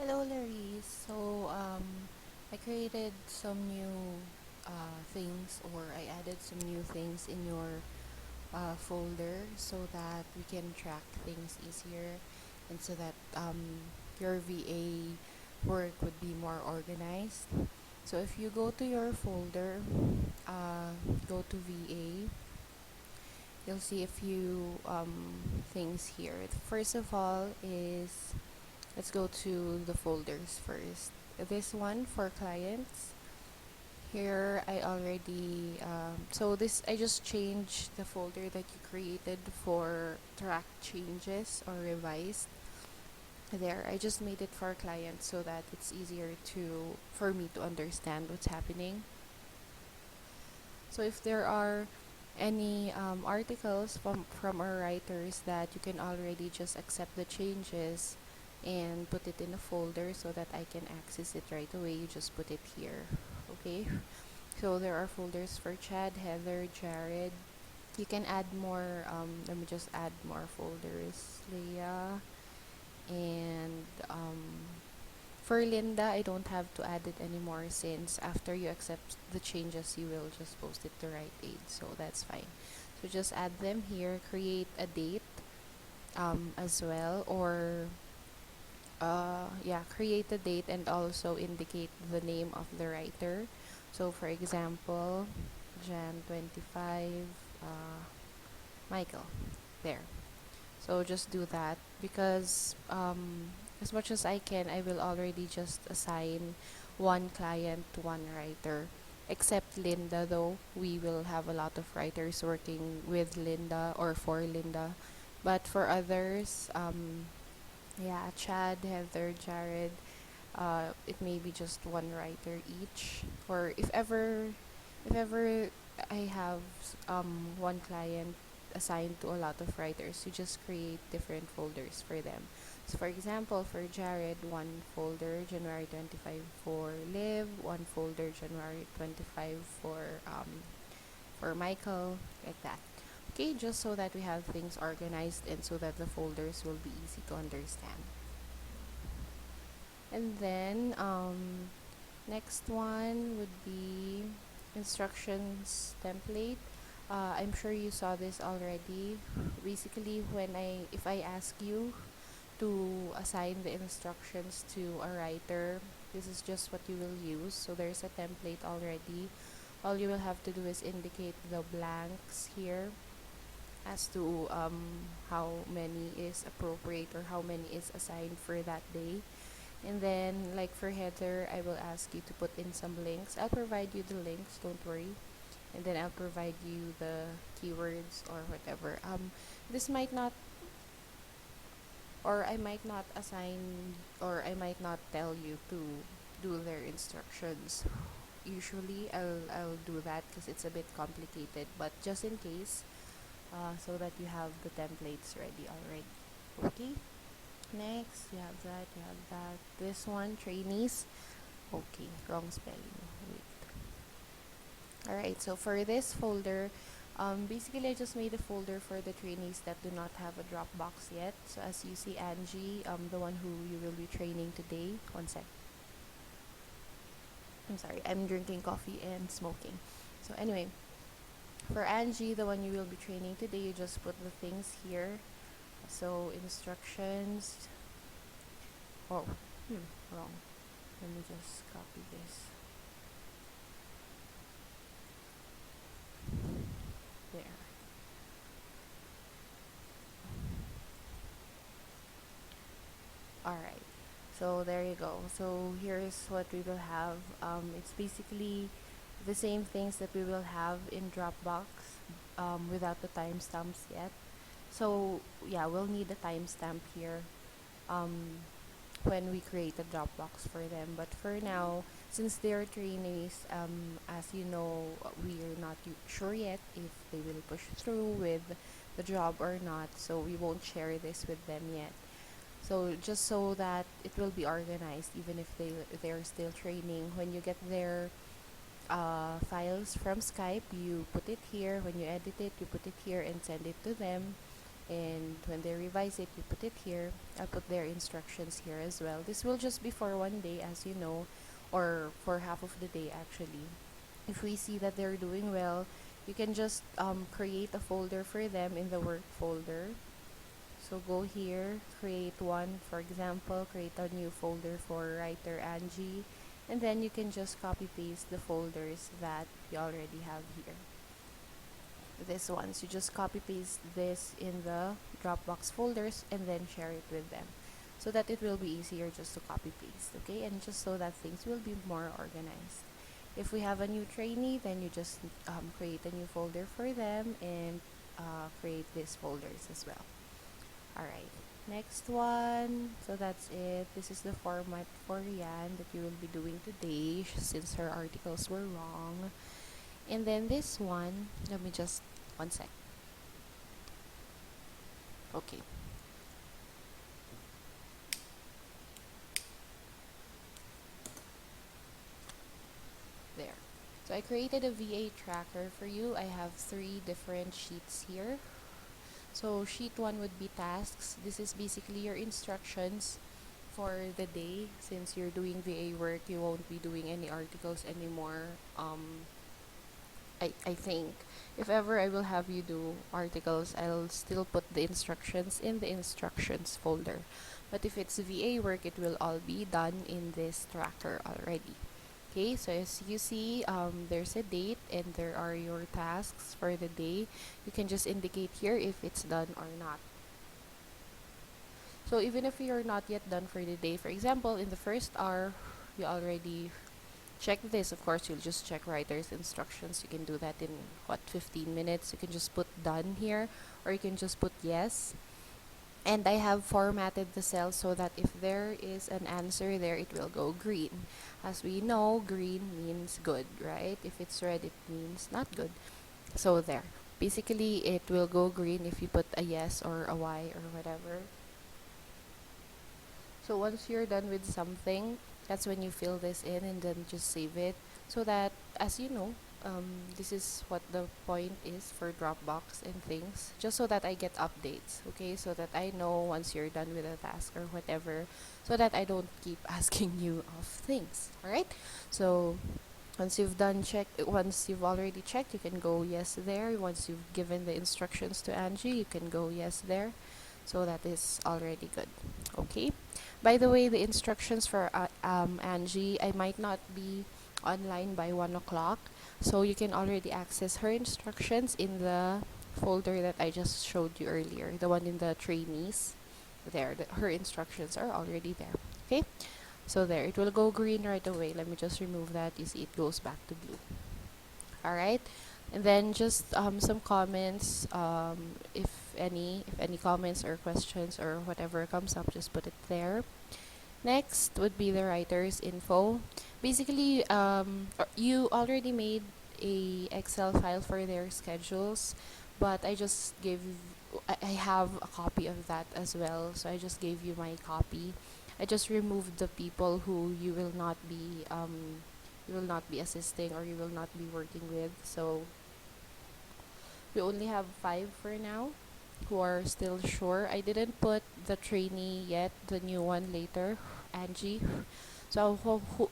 Hello, Larry. I created some new things, or I added some new things in your folder so that we can track things easier and so that your VA work would be more organized. So if you go to your folder, uh, go to VA, you'll see a few things here. First of all is let's go to the folders first. This one for clients. Here I already I just changed the folder that you created for track changes or revised. There, I just made it for clients so that it's easier to for me to understand what's happening. So if there are any articles from our writers that you can already just accept the changes and put it in a folder so that I can access it right away, you just put it here. Okay, so there are folders for Chad, Heather, Jared. You can add more. Let me just add more folders. Leah and for Linda, I don't have to add it anymore since after you accept the changes, you will just post it to Rite Aid, so that's fine. So just add them here, create a date as well, or create a date and also indicate the name of the writer. So for example, Jan 25, Michael, there. So just do that because as much as I can, I will already just assign one client to one writer. Except Linda, though, we will have a lot of writers working with Linda or for Linda. But for others, yeah, Chad, Heather, Jared, it may be just one writer each. Or if ever I have one client assigned to a lot of writers, you just create different folders for them. So for example, for Jared, one folder January 25 for Liv, one folder January 25 for Michael, like that. Okay, just so that we have things organized and so that the folders will be easy to understand. And then next one would be instructions template. I'm sure you saw this already. Basically, if I ask you to assign the instructions to a writer, this is just what you will use. So there's a template already. All you will have to do is indicate the blanks here as to how many is appropriate or how many is assigned for that day. And then, like for header, I will ask you to put in some links. I'll provide you the links, don't worry. And then I'll provide you the keywords or whatever. This might not, or I might not assign, or I might not tell you to do their instructions. Usually, I'll do that because it's a bit complicated. But just in case, so that you have the templates ready already. Okay. Next, you have that. This one, trainees. Okay, wrong spelling. Wait. Alright, so for this folder, basically I just made a folder for the trainees that do not have a Dropbox yet. So as you see, Angie, the one who you will be training today. One sec. I'm sorry, I'm drinking coffee and smoking. So anyway, for Angie, the one you will be training today, you just put the things here. So instructions. Oh, wrong. Let me just copy this. There. Alright. So there you go. So here's what we will have. It's basically the same things that we will have in Dropbox without the timestamps yet. So yeah, we'll need a timestamp here when we create a Dropbox for them. But for now, since they're trainees, as you know, we are not sure yet if they will push through with the job or not. So we won't share this with them yet. So just so that it will be organized, even if they're still training. When you get their files from Skype, you put it here. When you edit it, you put it here and send it to them. and when they revise it, you put it here. I'll put their instructions here as well. This will just be for one day, as you know, or for half of the day actually. If we see that they're doing well, you can just create a folder for them in the work folder. So go here, create one, for example, create a new folder for writer Angie, and then you can just copy paste the folders that you already have here. This one, so you just copy paste this in the Dropbox folders and then share it with them so that it will be easier just to copy paste, okay? And just so that things will be more organized. If we have a new trainee, then you just create a new folder for them and create these folders as well. Alright, next one. So that's it. This is the format for Rian that you will be doing today since her articles were wrong. And then this one, let me just, one sec. Okay. There. So I created a VA tracker for you. I have 3 different sheets here. So sheet 1 would be tasks. This is basically your instructions for the day. Since you're doing VA work, you won't be doing any articles anymore. I think if ever I will have you do articles, I'll still put the instructions in the instructions folder. But if it's VA work, it will all be done in this tracker already. Okay, so as you see, there's a date and there are your tasks for the day. You can just indicate here if it's done or not. So even if you're not yet done for the day, for example, in the first hour, you already check this. Of course, you'll just check writer's instructions. You can do that in, 15 minutes. You can just put done here, or you can just put yes. And I have formatted the cell so that if there is an answer there, it will go green. As we know, green means good, right? If it's red, it means not good. So there. Basically, it will go green if you put a yes or a Y or whatever. So once you're done with something, that's when you fill this in and then just save it. So that, as you know, this is what the point is for Dropbox and things. Just so that I get updates, okay? So that I know once you're done with a task or whatever. So that I don't keep asking you of things, alright? So once you've already checked, you can go yes there. Once you've given the instructions to Angie, you can go yes there. So that is already good, okay? By the way, the instructions for Angie, I might not be online by 1 o'clock, so you can already access her instructions in the folder that I just showed you earlier, the one in the trainees. There, her instructions are already there, okay? So there, it will go green right away. Let me just remove that. You see, it goes back to blue. All right, and then just some comments. If any comments or questions or whatever comes up, just put it there. Next would be the writer's info. Basically, you already made a Excel file for their schedules, but I have a copy of that as well, so I just gave you my copy. I just removed the people who you will not be assisting or you will not be working with. So we only have 5 for now who are still sure. I didn't put the trainee yet, the new one later, Angie. So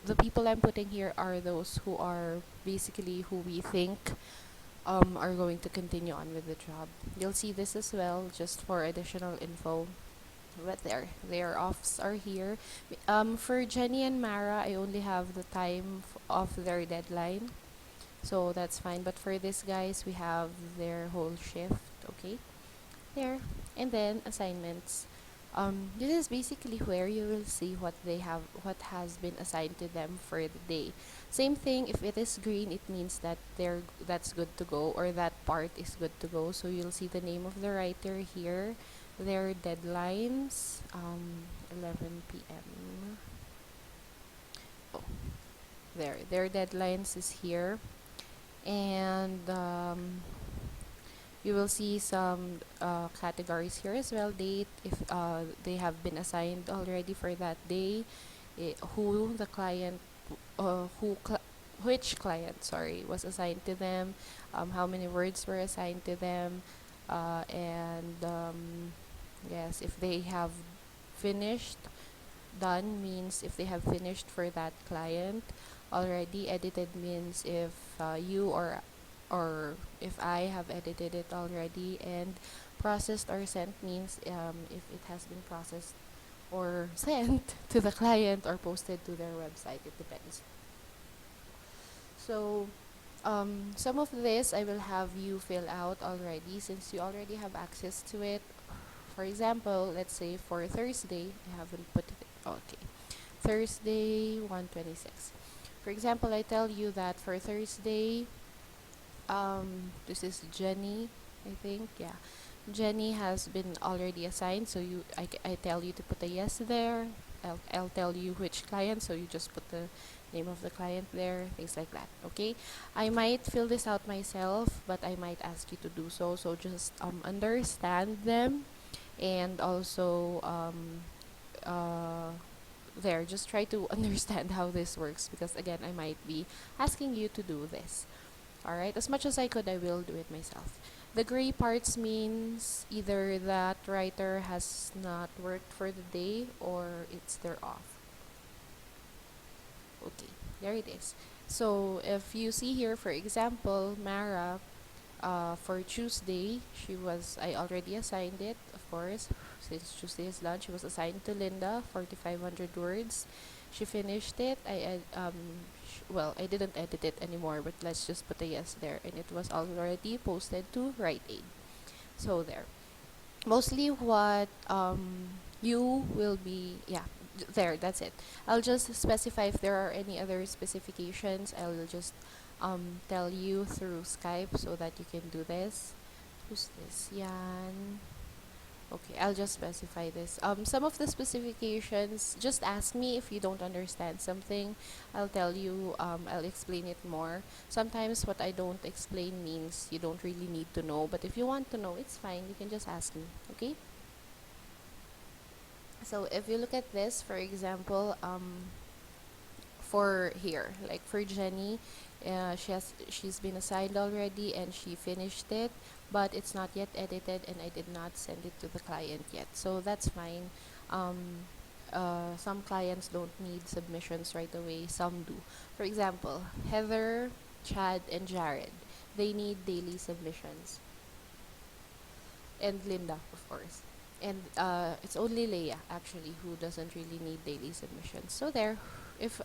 the people I'm putting here are those who are basically who we think are going to continue on with the job. You'll see this as well just for additional info. But their offs are here. For Jenny and Mara, I only have the time of their deadline, so that's fine. But for these guys, we have their whole shift. Okay, there, and then assignments. This is basically where you will see what has been assigned to them for the day. Same thing. If it is green, it means that that's good to go, or that part is good to go. So you'll see the name of the writer here, their deadlines, 11 p.m. Oh, there, their deadlines is here, and you will see some categories here as well. Date, if they have been assigned already for that day, who the client, which client, sorry, was assigned to them, how many words were assigned to them, And yes, if they have finished, done means if they have finished for that client already. Edited means if you or if I have edited it already. And processed or sent means if it has been processed or sent to the client or posted to their website. It depends. So some of this I will have you fill out already since you already have access to it. For example, let's say for Thursday, I haven't put it. Okay, Thursday 126. For example, I tell you that for Thursday, this is Jenny, I think. Yeah, Jenny has been already assigned, so I tell you to put a yes there. I'll tell you which client, so you just put the name of the client there, things like that. Okay, I might fill this out myself, but I might ask you to do so. So just understand them, and also there, just try to understand how this works, because again, I might be asking you to do this. Alright, as much as I could, I will do it myself. The gray parts means either that writer has not worked for the day or it's their off. Okay, there it is. So if you see here, for example, Mara, for Tuesday, I already assigned it, of course, since Tuesday is done. She was assigned to Linda, 4,500 words. She finished it. Well, I didn't edit it anymore, but let's just put a yes there. And it was already posted to Rite Aid. So there. Mostly what you will be, yeah, there, that's it. I'll just specify if there are any other specifications. I'll just tell you through Skype so that you can do this. Who's this? Yan. Okay, I'll just specify this. Some of the specifications, just ask me if you don't understand something. I'll tell you, I'll explain it more. Sometimes what I don't explain means you don't really need to know, but if you want to know, it's fine. You can just ask me, okay? So if you look at this, for example, for here, like for Jenny, she's been assigned already and she finished it, but it's not yet edited and I did not send it to the client yet, so that's fine. Some clients don't need submissions right away, some do. For example, Heather, Chad, and Jared, they need daily submissions, and Linda, of course. And it's only Leia actually who doesn't really need daily submissions. So there. If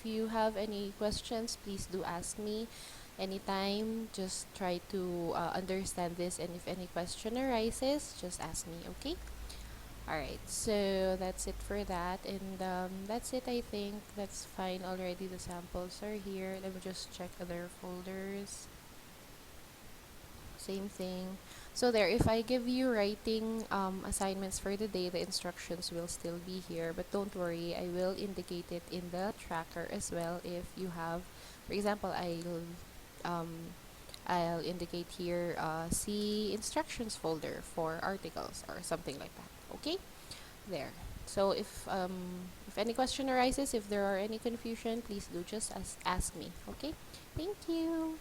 you have any questions, please do ask me anytime. Just try to understand this, and if any question arises, just ask me. Okay. All right. So that's it for that, and that's it. I think that's fine already. The samples are here. Let me just check other folders. Same thing. So there, if I give you writing assignments for the day, the instructions will still be here. But don't worry, I will indicate it in the tracker as well. If you have, for example, I'll indicate here, see instructions folder for articles or something like that. Okay, there. So if any question arises, if there are any confusion, please do just ask me. Okay, thank you.